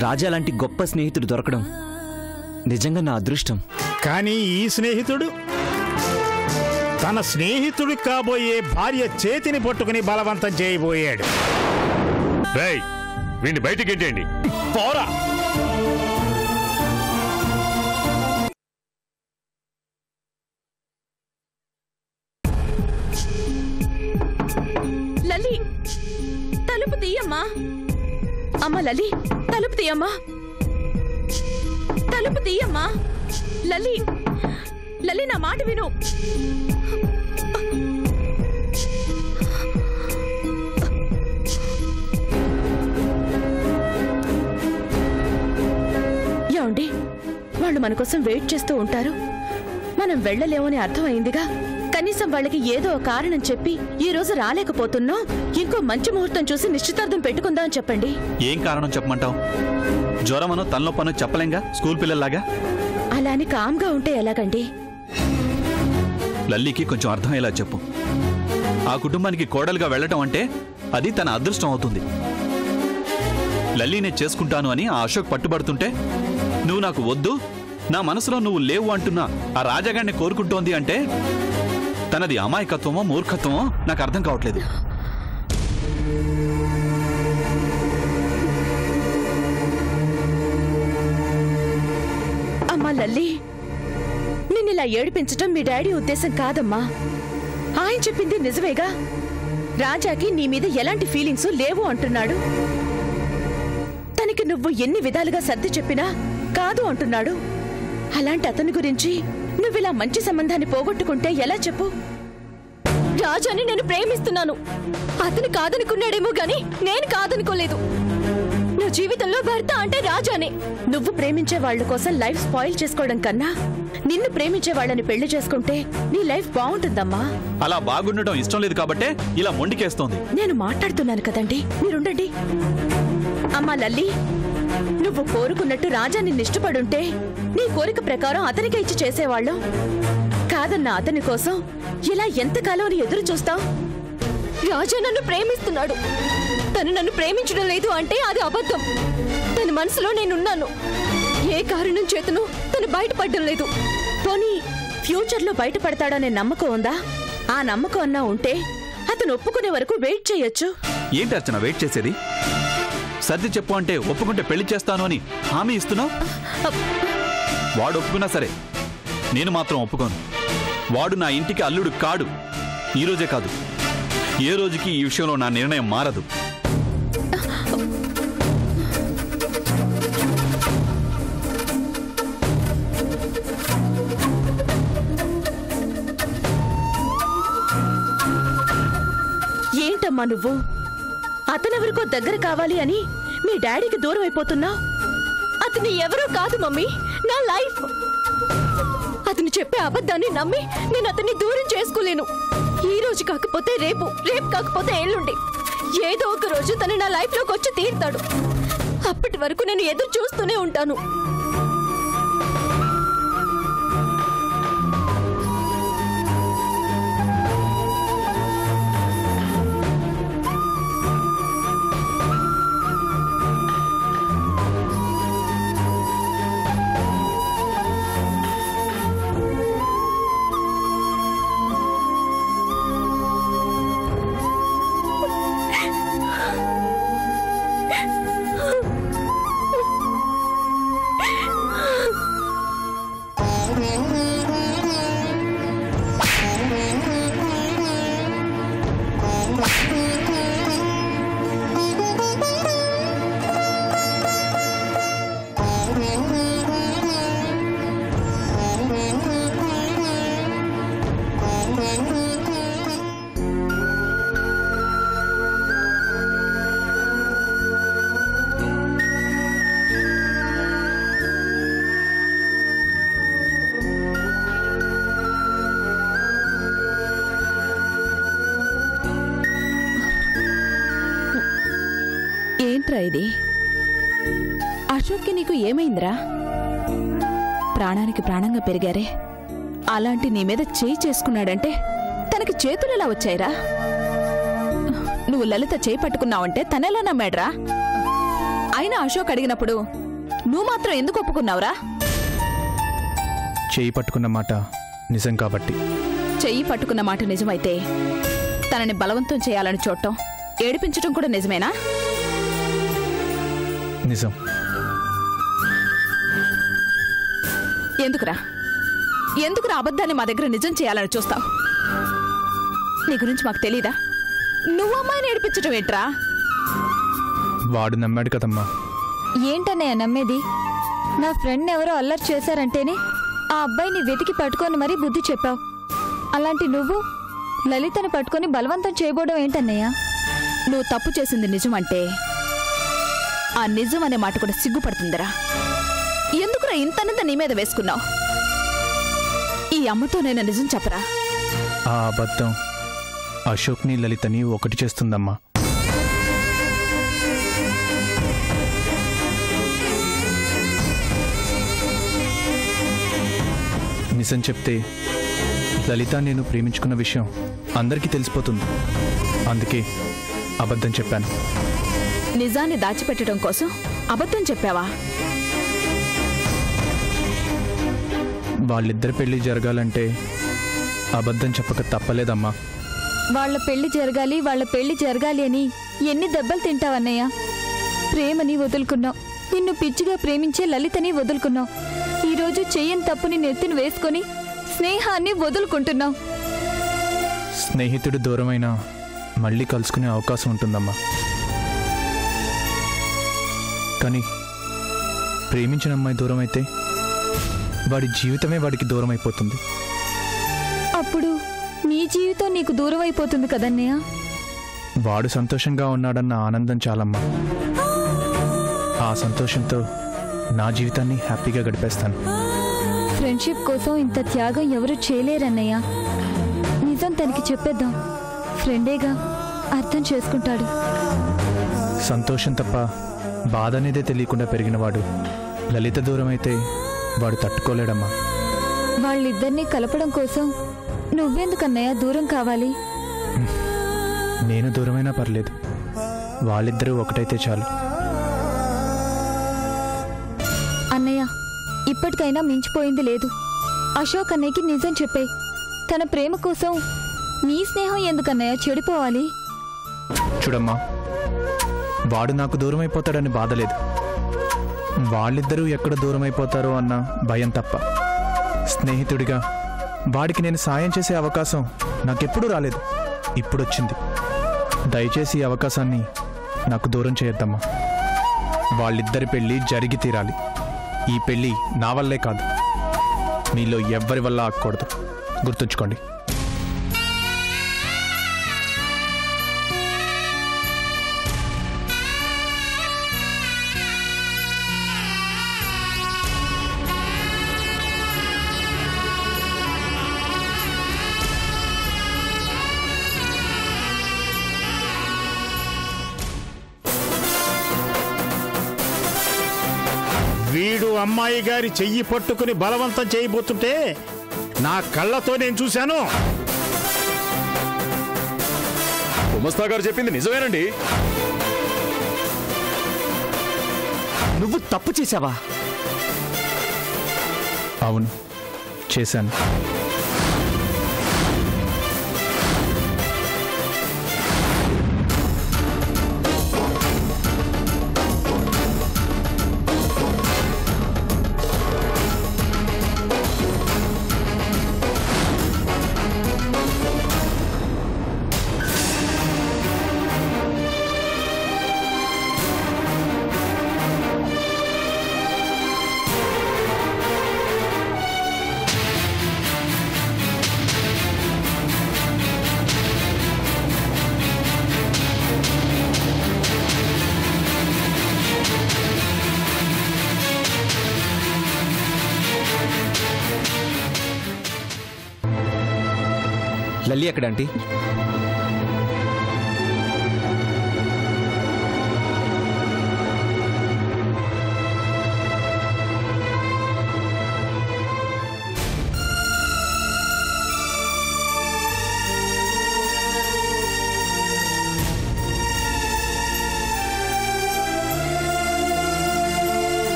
రాజా లాంటి గొప్ప స్నేహితుడు దొరకడం నిజంగా నా అదృష్టం. కానీ ఈ స్నేహితుడు తన స్నేహితుడు కాబోయే భార్య చేతిని పట్టుకుని బలవంతం చేయబోయాడు. వీడిని బయటికి గెంటేయండి. పోరా! లలి, తలుపు తీయమ్మా. అమ్మ లలి, తలుపు తీయమ్మా. తలుపు తీయమ్మా. లలి, లలి నా మాట విను. ఏమండి, వాళ్ళు మన కోసం వెయిట్ చేస్తూ ఉంటారు. మనం వెళ్ళలేమని అర్థమైందిగా. కనీసం వాళ్ళకి ఏదో కారణం చెప్పి ఈ రోజు రాలేకపోతున్నాం, ఇంకో మంచి ముహూర్తం చూసి నిశ్చితార్థం పెట్టుకుందాం అని చెప్పండి. ఏం కారణం చెప్పమంటావు? జ్వరమనో తలనొప్పనో చెప్పలేంగా స్కూల్ పిల్లల్లాగా. అలా అని కామ్గా ఉంటే ఎలాగండి? లల్లికి కొంచెం అర్థమయ్యేలా చెప్పు. ఆ కుటుంబానికి కోడలుగా వెళ్ళటం అంటే అది తన అదృష్టం అవుతుంది. లల్లీనే చేసుకుంటాను అని ఆ అశోక్ పట్టుబడుతుంటే నువ్వు నాకు వద్దు, నా మనసులో నువ్వు లేవు అంటున్నా ఆ రాజాగాడిని కోరుకుంటోంది అంటే తనది అమాయకత్వమో మూర్ఖత్వమో నాకు అర్థం కావట్లేదు. అమ్మా లల్లి, నిన్నిలా ఏడిపించటం మీ డాడీ ఉద్దేశం కాదమ్మా. ఆయన చెప్పింది నిజమేగా. రాజాకి నీ మీద ఎలాంటి ఫీలింగ్స్ లేవు అంటున్నాడు. తనకి నువ్వు ఎన్ని విధాలుగా సర్ది చెప్పినా కాదు అంటున్నాడు. అలాంటి అతని గురించి నువ్విలా మంచి సంబంధాన్ని పోగొట్టుకుంటే ఎలా చెప్పు? రాజాని నేను ప్రేమిస్తున్నాను. అతను కాదనుకున్నాడేమో గాని నేను కాదనుకోలేదు. నా జీవితంలో భర్త అంటే రాజానే. నువ్వు ప్రేమించే వాళ్ళ కోసం లైఫ్ స్పాయిల్ చేసుకోవడం కన్నా నిన్ను ప్రేమించే వాళ్ళని పెళ్లి చేసుకుంటే నీ లైఫ్ బాగుంటుందమ్మా. అలా బాగుండటం ఇష్టం లేదు కాబట్టే ఇలా మొండికేస్తోంది. నేను మాట్లాడుతున్నాను కదండి, మీరుండండి. అమ్మా లల్లి, నువ్వు కోరుకున్నట్టు రాజా నిన్ను ఇష్టపడుంటే నీ కోరిక ప్రకారం అతనికే ఇచ్చి చేసేవాళ్ళం. కాదన్న అతని కోసం ఇలా ఎంతకాలం నీ ఎదురు చూస్తావు? రాజా నన్ను ప్రేమిస్తున్నాడు. తను నన్ను ప్రేమించడం లేదు అంటే అది అబద్ధం. తన మనసులో నేనున్నాను. ఏ కారణం చేతను తను బయటపడడం లేదు. పోనీ ఫ్యూచర్లో బయటపడతాడనే నమ్మకం ఉందా? ఆ నమ్మకం అన్నా ఉంటే అతను ఒప్పుకునే వరకు వెయిట్ చేయొచ్చు. ఏంటి అర్చన వెయిట్ చేసేది? సర్ది చెప్పు అంటే ఒప్పుకుంటే పెళ్లి చేస్తాను అని హామీ ఇస్తున్నావు. వాడు ఒప్పుకున్నా సరే, నేను మాత్రం ఒప్పుకోను. వాడు నా ఇంటికి అల్లుడు కాడు. ఈ రోజే కాదు, ఏ రోజుకి ఈ విషయంలో నా నిర్ణయం మారదు. ఏంటమ్మా నువ్వు? అతనెవరికో దగ్గర కావాలి అని మీ డాడీకి దూరం అయిపోతున్నావు. అతను ఎవరో కాదు మమ్మీ, నా లైఫ్. అతను చెప్పే అబద్ధాన్ని నమ్మి నేను అతన్ని దూరం చేసుకోలేను. ఈ రోజు కాకపోతే రేపు, రేపు కాకపోతే ఎల్లుండి, ఏదో ఒక రోజు తను నా లైఫ్ లోకి వచ్చి తీరుతాడు. అప్పటి వరకు నేను ఎదురు చూస్తూనే ఉంటాను. ఇది అశోక్కి నీకు ఏమైందిరా? ప్రాణానికి ప్రాణంగా పెరిగారే, అలాంటి నీ మీద చేయి చేసుకున్నాడంటే తనకి చేతులు ఎలా వచ్చాయిరా? నువ్వు లలిత చేయి పట్టుకున్నావంటే తనెలా నమ్మాడ్రా? అయినా నేను అశోక్ అడిగినప్పుడు నువ్వు మాత్రం ఎందుకు ఒప్పుకున్నావురా? చేయి పట్టుకున్న మాట నిజం కాబట్టి. చెయ్యి పట్టుకున్న మాట నిజమైతే తనని బలవంతం చేయాలని చూడటం, ఏడిపించటం కూడా నిజమేనా? నిజం. ఎందుకురా అబద్ధాన్ని మా దగ్గర నిజం చేయాలని చూస్తావు? నీ గురించి మాకు తెలీదా? నువ్వు అమ్మాయిని ఏడిపించటం ఏంట్రా? వాడు నమ్మాడు కదమ్మా. ఏంటన్నయ్య నమ్మేది? నా ఫ్రెండ్ ఎవరో అల్లరి చేశారంటేనే ఆ అబ్బాయిని వెతికి పట్టుకొని మరీ బుద్ధి చెప్పావు. అలాంటి నువ్వు లలితను పట్టుకొని బలవంతం చేయబోవడం ఏంటన్నయ్య? నువ్వు తప్పు చేసింది నిజమంటే ఆ నిజం అనే మాట కూడా సిగ్గుపడుతుందిరా. ఎందుకురా ఇంతనంత నీ మీద వేసుకున్నావు? ఈ అమ్మతో నేను నిజం చెప్పరా? ఆ అబద్ధం అశోక్ని లలితని ఒకటి చేస్తుందమ్మా. నిజం చెప్తే లలిత నేను ప్రేమించుకున్న విషయం అందరికీ తెలిసిపోతుంది. అందుకే అబద్ధం చెప్పాను. నిజాన్ని దాచిపెట్టడం కోసం అబద్ధం చెప్పావా? వాళ్ళిద్దరి పెళ్లి జరగాలంటే అబద్ధం చెప్పక తప్పలేదమ్మా. వాళ్ళ పెళ్లి జరగాలి అని ఎన్ని దెబ్బలు తింటావన్నయ్య? ప్రేమని వదులుకున్నావు, నిన్ను పిచ్చిగా ప్రేమించే లలితని వదులుకున్నావు. ఈరోజు చెయ్యని తప్పుని నెత్తిని వేసుకొని స్నేహాన్ని వదులుకుంటున్నావు. స్నేహితుడు దూరమైనా మళ్ళీ కలుసుకునే అవకాశం ఉంటుందమ్మా. కానీ ప్రేమించిన అమ్మాయి దూరం అయితే వాడి జీవితమే వాడికి దూరం అయిపోతుంది. అప్పుడు నీ జీవితం నీకు దూరం అయిపోతుంది కదన్నయ్య. వాడు సంతోషంగా ఉన్నాడన్న ఆనందం చాలమ్మా. ఆ సంతోషంతో నా జీవితాన్ని హ్యాపీగా గడిపేస్తాను. ఫ్రెండ్షిప్ కోసం ఇంత త్యాగం ఎవరు చేయలేరన్నయ్య. నిజం తనకి చెప్పేద్దాం, ఫ్రెండేగా, అర్థం చేసుకుంటాడు. సంతోషం తప్ప బాధ అనేదే తెలియకుండా పెరిగినవాడు లలిత దూరం అయితే వాడు తట్టుకోలేడమ్మా. వాళ్ళిద్దరినీ కలపడం కోసం నువ్వెందుకన్నయ్య దూరం కావాలి? నేను దూరమైనా పర్లేదు, వాళ్ళిద్దరూ ఒకటైతే చాలు. అన్నయ్య, ఇప్పటికైనా మించిపోయింది లేదు. అశోక్ అన్నయ్యకి నిజం చెప్పే. తన ప్రేమ కోసం నీ స్నేహం ఎందుకన్నయ్య చెడిపోవాలి? చూడమ్మా, వాడు నాకు దూరం అయిపోతాడని బాధ లేదు. వాళ్ళిద్దరూ ఎక్కడ దూరం అయిపోతారో అన్న భయం తప్ప. స్నేహితుడిగా వాడికి నేను సాయం చేసే అవకాశం నాకెప్పుడూ రాలేదు, ఇప్పుడొచ్చింది. దయచేసి ఈ అవకాశాన్ని నాకు దూరం చేయొద్దమ్మా. వాళ్ళిద్దరి పెళ్ళి జరిగి తీరాలి. ఈ పెళ్ళి నా వల్లే కాదు, మీలో ఎవ్వరి వల్ల ఆగకూడదు. గుర్తుంచుకోండి. వీడు అమ్మాయి గారి చెయ్యి పట్టుకుని బలవంతం చేయబోతుంటే నా కళ్ళతో నేను చూశాను. గుమస్తా గారు చెప్పింది నిజమేనండి. నువ్వు తప్పు చేశావా? అవును, చేశాను. లల్లి ఎక్కడ ఆంటీ?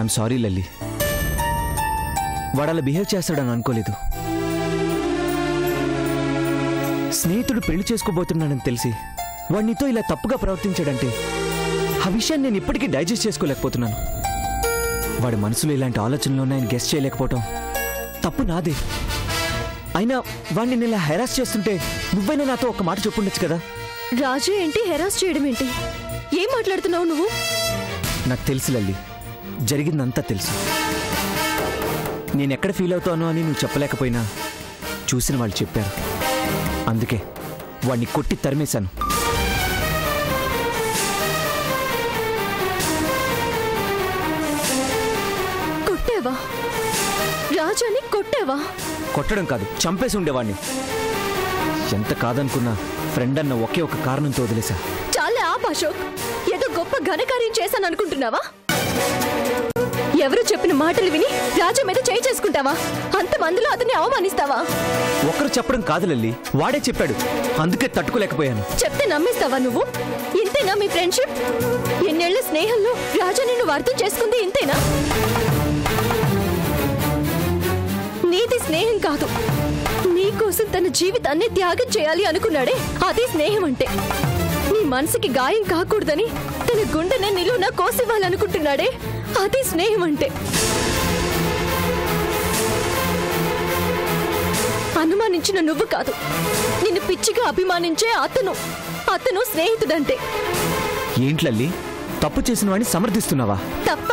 I'm sorry Lalli. వాడు అలా బిహేవ్ చేస్తాడని అనుకోలేదు. స్నేహితుడు పెళ్లి చేసుకోబోతున్నానని తెలిసి వాడు నీతో ఇలా తప్పుగా ప్రవర్తించాడంటే ఆ విషయాన్ని నేను ఇప్పటికీ డైజెస్ట్ చేసుకోలేకపోతున్నాను. వాడి మనసులో ఇలాంటి ఆలోచనలు ఉన్నాయని గెస్ చేయలేకపోవటం తప్పు నాదే. అయినా వాడిని నేను ఇలా హెరాస్ చేస్తుంటే నువ్వైనా నాతో ఒక మాట చెప్పుండొచ్చు కదా. రాజు ఏంటి హెరాస్ చేయడం ఏంటి? ఏం మాట్లాడుతున్నావు నువ్వు? నాకు తెలుసు లల్లి, జరిగిందంతా తెలుసు. నేనెక్కడ ఫీల్ అవుతానో అని నువ్వు చెప్పలేకపోయినా చూసిన వాళ్ళు చెప్పారు. అందుకే వాడిని కొట్టి తరిమేశాను. కొట్టేవా? రాజాని కొట్టేవా? కొట్టడం కాదు, చంపేసి ఉండేవాడిని. ఎంత కాదనుకున్నా ఫ్రెండ్ అన్న ఒకే ఒక కారణంతో వదిలేశా. చాలా ఆపు అశోక్. ఏదో గొప్ప ఘనకార్యం చేశాను అనుకుంటున్నావా? ఎవరు చెప్పిన మాటలు విని రాజా మీద చేయి చేసుకుంటావా? అంతమందిలో అతన్ని అవమానిస్తావా? ఒకరు చెప్పడం కాదు లల్లి, వాడే చెప్పాడు. అందుకే తట్టుకోలేకపోయాను. చెప్తే నమ్మేస్తావా నువ్వు? ఇంతేనా మీ ఫ్రెండ్షిప్? ఎన్నేళ్ల స్నేహంలో రాజా నిన్ను అర్థం చేసుకుంది ఇంతేనా? నీది స్నేహం కాదు, నీకోసం తన జీవితాన్ని త్యాగం చేయాలి అనుకున్నాడే అదే స్నేహం అంటే. నీ మనసుకి గాయం కాకూడదని తన గుండెనే నిలువునా కోసివ్వాలనుకుంటున్నాడే అదే స్నేహం అంటే. అనుమానించిన నువ్వు కాదు, నిన్ను పిచ్చిగా అభిమానించే అతను స్నేహితుడంటే. ఏంట్లల్లి, తప్పు చేసిన వాడిని సమర్థిస్తున్నావా? తప్ప?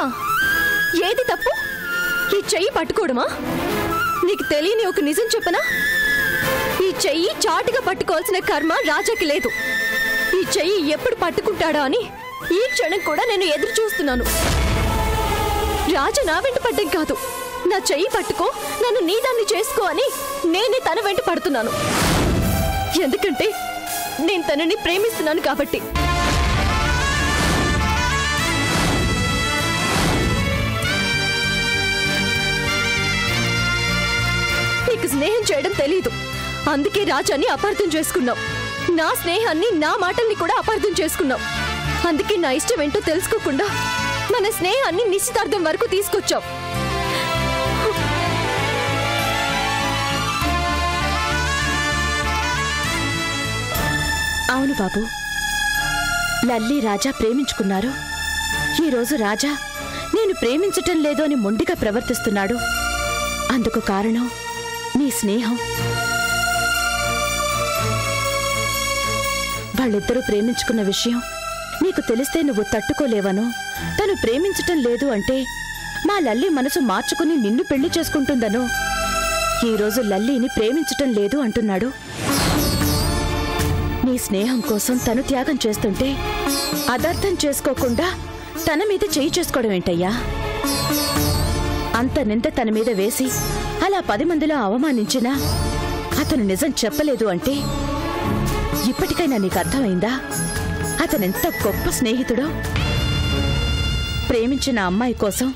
ఏది తప్పు? ఈ చెయ్యి పట్టుకోవడమా? నీకు తెలియని ఒక నిజం చెప్పనా? ఈ చెయ్యి చాటుగా పట్టుకోవాల్సిన కర్మ రాజాకి లేదు. ఈ చెయ్యి ఎప్పుడు పట్టుకుంటాడా అని ఈ క్షణం కూడా నేను ఎదురు చూస్తున్నాను. రాజా నా వెంట పడ్డం కాదు, నా చెయ్యి పట్టుకో, నన్ను నీదాన్ని చేసుకో అని నేనే తన వెంట పడుతున్నాను. ఎందుకంటే నేను తనని ప్రేమిస్తున్నాను కాబట్టి. నీకు స్నేహం చేయడం తెలీదు, అందుకే రాజాని అపార్థం చేసుకున్నావు. నా స్నేహాన్ని, నా మాటల్ని కూడా అపార్థం చేసుకున్నావు. అందుకే నా ఇష్టం ఏంటో తెలుసుకోకుండా మన స్నేహాన్ని నిశ్చితార్థం వరకు తీసుకొచ్చావు. అవును బాబు, లల్లి రాజా ప్రేమించుకున్నారు. ఈరోజు రాజా నేను ప్రేమించటం లేదు అని మొండిగా ప్రవర్తిస్తున్నాడు. అందుకు కారణం నీ స్నేహం. వాళ్ళిద్దరూ ప్రేమించుకున్న విషయం నీకు తెలిస్తే నువ్వు తట్టుకోలేవను. తను ప్రేమించటం లేదు అంటే మా లల్లి మనసు మార్చుకుని నిన్ను పెళ్లి చేసుకుంటుందనో. ఈరోజు లల్లిని ప్రేమించటం లేదు అంటున్నాడు. నీ స్నేహం కోసం తను త్యాగం చేస్తుంటే అదర్థం చేసుకోకుండా తన మీద చేయి చేసుకోవడం ఏంటయ్యా? అంత నింద తన మీద వేసి అలా 10 మందిలో అవమానించినా అతను నిజం చెప్పలేదు అంటే ఇప్పటికైనా నీకు అర్థమైందా అతనెంత గొప్ప స్నేహితుడో? ప్రేమించిన అమ్మాయి కోసం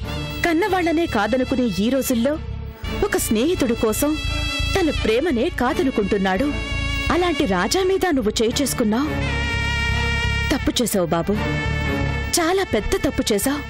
కన్నవాళ్లనే కాదనుకునే ఈ రోజుల్లో ఒక స్నేహితుడు కోసం తన ప్రేమనే కాదనుకుంటున్నాడు. అలాంటి రాజా మీద నువ్వు చేయి చేసుకున్నావు. తప్పు చేసావు బాబు, చాలా పెద్ద తప్పు చేశావు.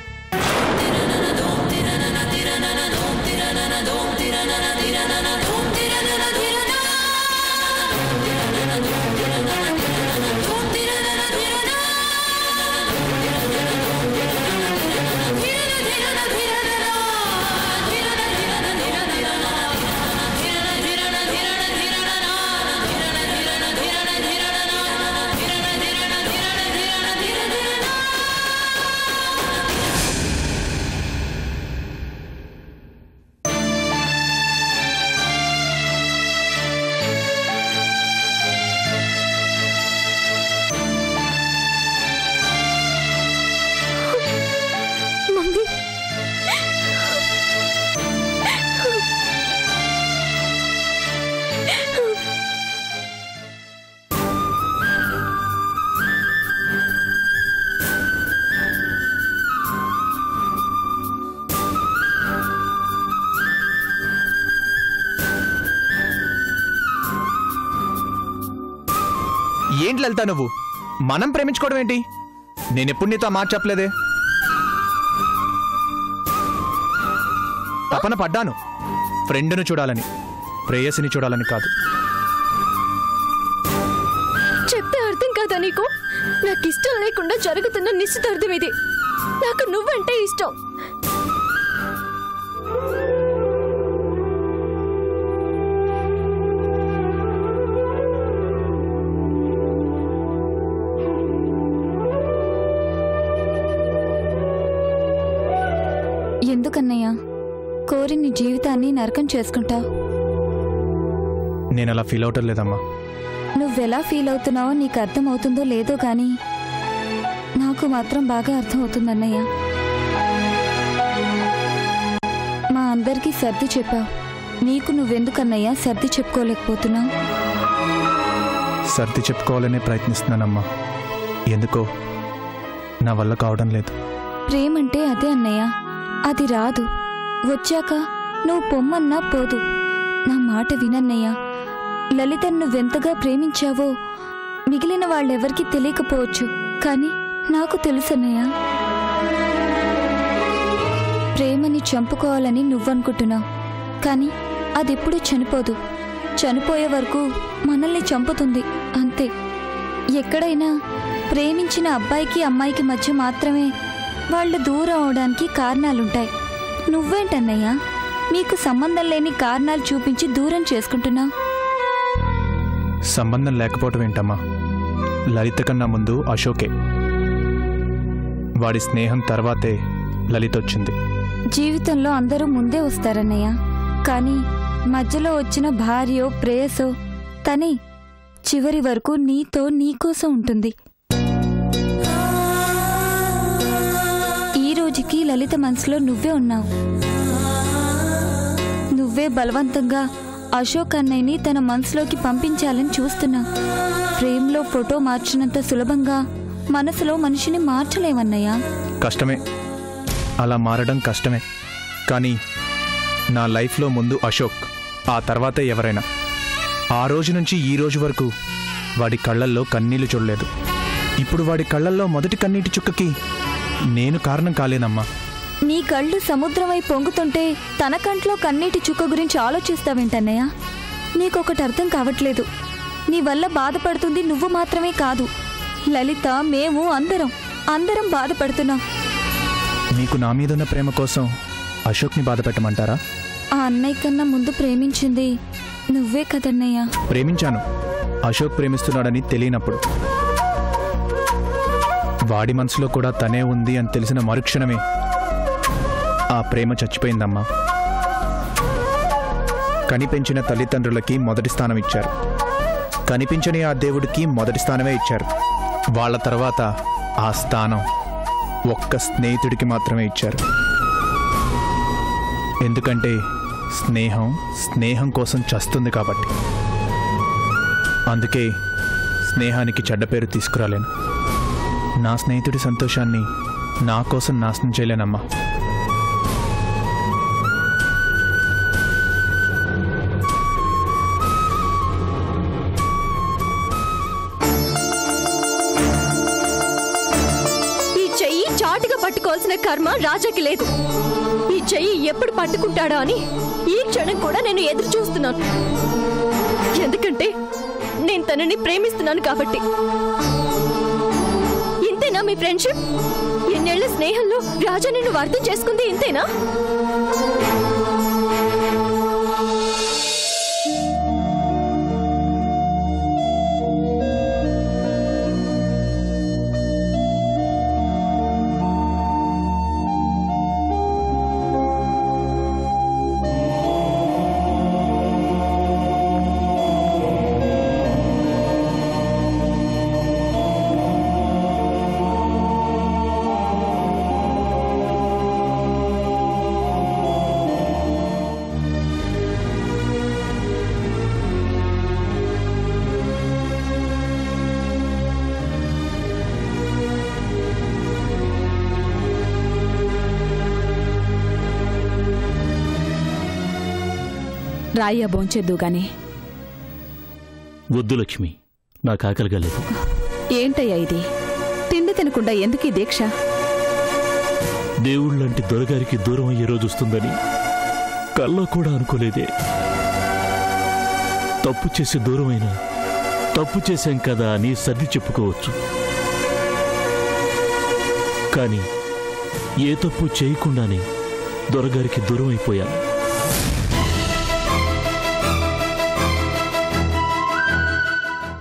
ఏంటి లలిత నువ్వు? మనం ప్రేమించుకోవడం ఏంటి? నేనెప్పుడు నీతో మాట చెప్పలేదే. తపన పడ్డాను. ఫ్రెండ్ను చూడాలని, ప్రేయసిని చూడాలని కాదు. చెప్తే అర్థం కాదా నీకు? నాకు ఇష్టం లేకుండా జరుగుతున్న నిశ్చితార్థం ఇది. నాకు నువ్వంటే ఇష్టం. ఎందుకన్నయ్య కోరి నీ జీవితాన్ని నరకం చేసుకుంటావు? నేను అలా ఫీల్ అవటం లేదమ్మా. నువ్వెలా ఫీల్ అవుతున్నావో నీకు అర్థమవుతుందో లేదో కానీ నాకు మాత్రం బాగా అర్థమవుతుందన్నయ్య. మా అందరికీ సర్ది చెప్పావు, నీకు నువ్వెందుకన్నయ్య సర్ది చెప్పుకోలేకపోతున్నావు? సర్ది చెప్పుకోవాలనే ప్రయత్నిస్తున్నానమ్మా. ఎందుకో నా వల్ల కావడం లేదు. ప్రేమంటే అదే అన్నయ్య. అది రాదు, వచ్చాక నువ్వు పొమ్మన్నా పోదు. నా మాట వినన్నయ్య. లలితను నువ్వెంతగా ప్రేమించావో మిగిలిన వాళ్ళెవరికీ తెలియకపోవచ్చు, కానీ నాకు తెలుసన్నయ్య. ప్రేమని చంపుకోవాలని నువ్వనుకుంటున్నావు, కానీ అదెప్పుడూ చనిపోదు. చనిపోయే వరకు మనల్ని చంపుతుంది, అంతే. ఎక్కడైనా ప్రేమించిన అబ్బాయికి అమ్మాయికి మధ్య మాత్రమే వాళ్ళు దూరం అవడానికి కారణాలుంటాయి. నువ్వేంటన్నయ్యా మీకు సంబంధం లేని కారణాలు చూపించి దూరం చేసుకుంటున్నావు? సంబంధం లేకపోవటం ఏంటమ్మా? లలిత కన్నా ముందు అశోకే. వాడి స్నేహం తర్వాతే లలిత వచ్చింది. జీవితంలో అందరూ ముందే వస్తారన్నయ్య, కానీ మధ్యలో వచ్చిన భార్యో ప్రేయసో తనే చివరి వరకు నీతో నీకోసం ఉంటుంది. ఈ రోజుకి లలిత మనసులో నువ్వే ఉన్నావు. నువ్వే బలవంతంగా అశోక్ అన్నయ్యని తన మనసులోకి పంపించాలని చూస్తున్నావు. ఫ్రేమ్లో ఫోటో మార్చినంత సులభంగా మనసులో మనిషిని మార్చలేవన్నయ్యా. కష్టమే, అలా మారడం కష్టమే. కానీ నా లైఫ్లో ముందు అశోక్, ఆ తర్వాతే ఎవరైనా. ఆ రోజు నుంచి ఈ రోజు వరకు వాడి కళ్ళల్లో కన్నీళ్లు చూడలేదు. ఇప్పుడు వాడి కళ్ళల్లో మొదటి కన్నీటి చుక్కకి నేను కారణం కాలేనమ్మా. నీ కళ్ళు సముద్రమై పొంగుతుంటే తన కంట్లో కన్నీటి చుక్క గురించి ఆలోచిస్తావేంటన్నయ్య? నీకొకటి అర్థం కావట్లేదు. నీ వల్ల బాధపడుతుంది నువ్వు మాత్రమే కాదు, లలిత, మేము అందరం బాధపడుతున్నాం. మీకు నా మీదున్న ప్రేమ కోసం అశోక్ని బాధ పెట్టమంటారా? ఆ అన్నయ్య కన్నా ముందు ప్రేమించింది నువ్వే కదన్నయ్య. ప్రేమించాను, అశోక్ ప్రేమిస్తున్నాడని తెలియనప్పుడు. వాడి మనసులో కూడా తనే ఉంది అని తెలిసిన మరుక్షణమే ఆ ప్రేమ చచ్చిపోయిందమ్మా. కనిపించిన తల్లిదండ్రులకి మొదటి స్థానం ఇచ్చారు, కనిపించని ఆ దేవుడికి మొదటి స్థానమే ఇచ్చారు. వాళ్ళ తర్వాత ఆ స్థానం ఒక్క స్నేహితుడికి మాత్రమే ఇచ్చారు. ఎందుకంటే స్నేహం కోసం చస్తుంది కాబట్టి. అందుకే స్నేహానికి చెడ్డ పేరు తీసుకురాలేను. నా స్నేహితుడి సంతోషాన్ని నా కోసం నాశనం చేయలేనమ్మా. చాటుగా పట్టుకోవాల్సిన కర్మ రాజాకి లేదు. ఈ చెయ్యి ఎప్పుడు పట్టుకుంటాడా అని ఈ క్షణం కూడా నేను ఎదురు చూస్తున్నాను. ఎందుకంటే నేను తనని ప్రేమిస్తున్నాను కాబట్టి. ఇంతేనా మీ ఫ్రెండ్షిప్? ఎన్నేళ్ల స్నేహంలో రాజా నిన్ను అర్థం చేసుకుంది ఇంతేనా? రాయ్యా భోంచేద్దు గాని. వద్దు లక్ష్మి, నాకు ఆకలిగా లేదు. ఏంటయ్యా ఇది? తిండి తినకుండా ఎందుకీ దీక్ష? దేవుళ్ళంటి దొరగారికి దూరం అయ్యే రోజు వస్తుందని కల్లో కూడా అనుకోలేదే. తప్పు చేసి దూరమైనా తప్పు చేశాం కదా అని సర్ది చెప్పుకోవచ్చు. కానీ ఏ తప్పు చేయకుండానే దొరగారికి దూరం అయిపోయాను.